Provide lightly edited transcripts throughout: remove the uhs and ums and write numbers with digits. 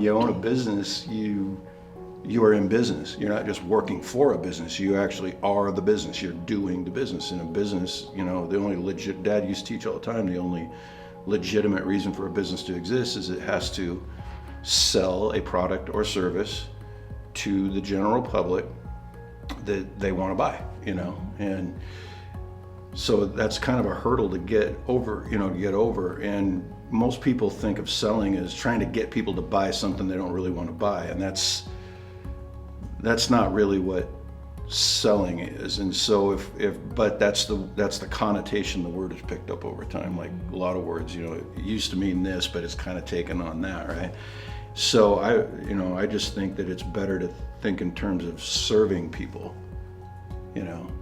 when you own a business, you are in business. You're not just working for a business. You actually are the business. You're doing the business. In a business, the only legit, Dad used to teach all the time, the only legitimate reason for a business to exist is it has to sell a product or service to the general public that they want to buy, and so that's kind of a hurdle to get over, and most people think of selling as trying to get people to buy something they don't really want to buy, and that's not really what selling is. And so but that's the connotation the word has picked up over time, like a lot of words, it used to mean this, but it's kind of taken on that, right? So I just think that it's better to think in terms of serving people,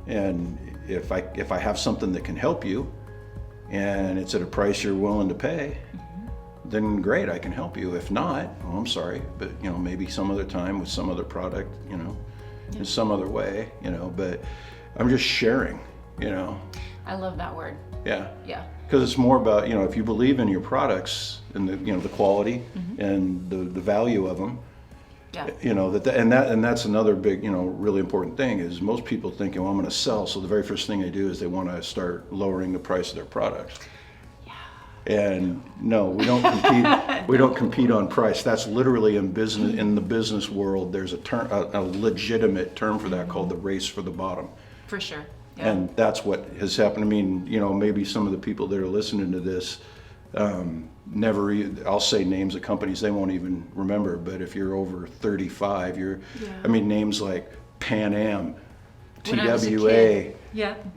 and if I have something that can help you and it's at a price you're willing to pay, then great, I can help you. If not, well, I'm sorry, but maybe some other time with some other product, in some other way, but I'm just sharing, I love that word. Yeah. Yeah. Because it's more about, if you believe in your products and the quality and the value of them, and that's another big, really important thing is most people think, I'm going to sell. So the very first thing they do is they want to start lowering the price of their products. And no, we don't compete. We don't compete on price. That's literally in business. In the business world, there's a legitimate term for that called the race for the bottom. For sure. Yeah. And that's what has happened. I mean, maybe some of the people that are listening to this I'll say names of companies they won't even remember. But if you're over 35, names like Pan Am, TWA.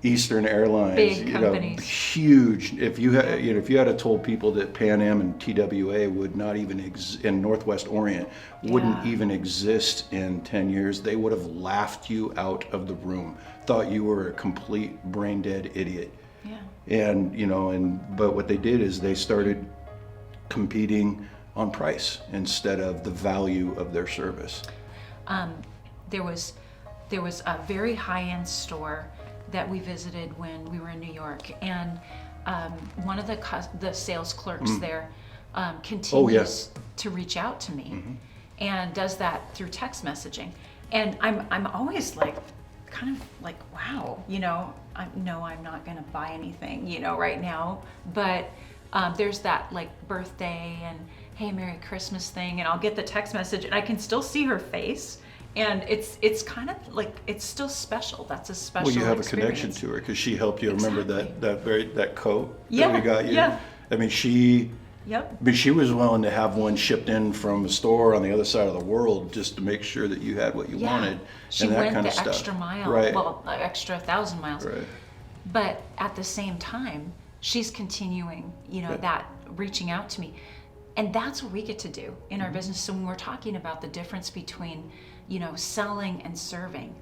Eastern Airlines, big companies, huge. If you had told people that Pan Am and TWA would not even in Northwest Orient wouldn't even exist in 10 years, they would have laughed you out of the room, thought you were a complete brain dead idiot. But what they did is they started competing on price instead of the value of their service. There was a very high-end store that we visited when we were in New York, and one of the sales clerks there continues to reach out to me and does that through text messaging, and I'm always like kind of like, wow, I'm not gonna buy anything right now, but there's that like birthday and hey, Merry Christmas thing, and I'll get the text message and I can still see her face. And it's kind of like, it's still special. That's a special experience. Well, you have a connection to her because she helped you. Remember that coat that we got you? Yeah. I mean, she was willing to have one shipped in from a store on the other side of the world just to make sure that you had what you wanted. She and that went kind the of stuff. extra mile, right. well, extra 1,000 miles. Right. But at the same time, she's continuing, that reaching out to me. And that's what we get to do in our business. So when we're talking about the difference between selling and serving,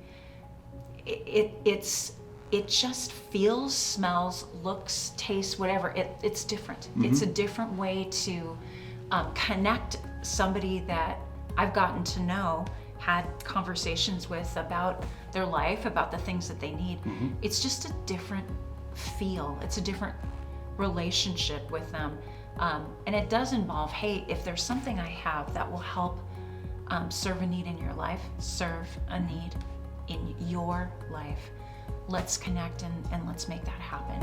it just feels, smells, looks, tastes, whatever. It's different. It's a different way to connect somebody that I've gotten to know, had conversations with about their life, about the things that they need. It's just a different feel. It's a different relationship with them. And it does involve, hey, if there's something I have that will help serve a need in your life, serve a need in your life, let's connect and let's make that happen.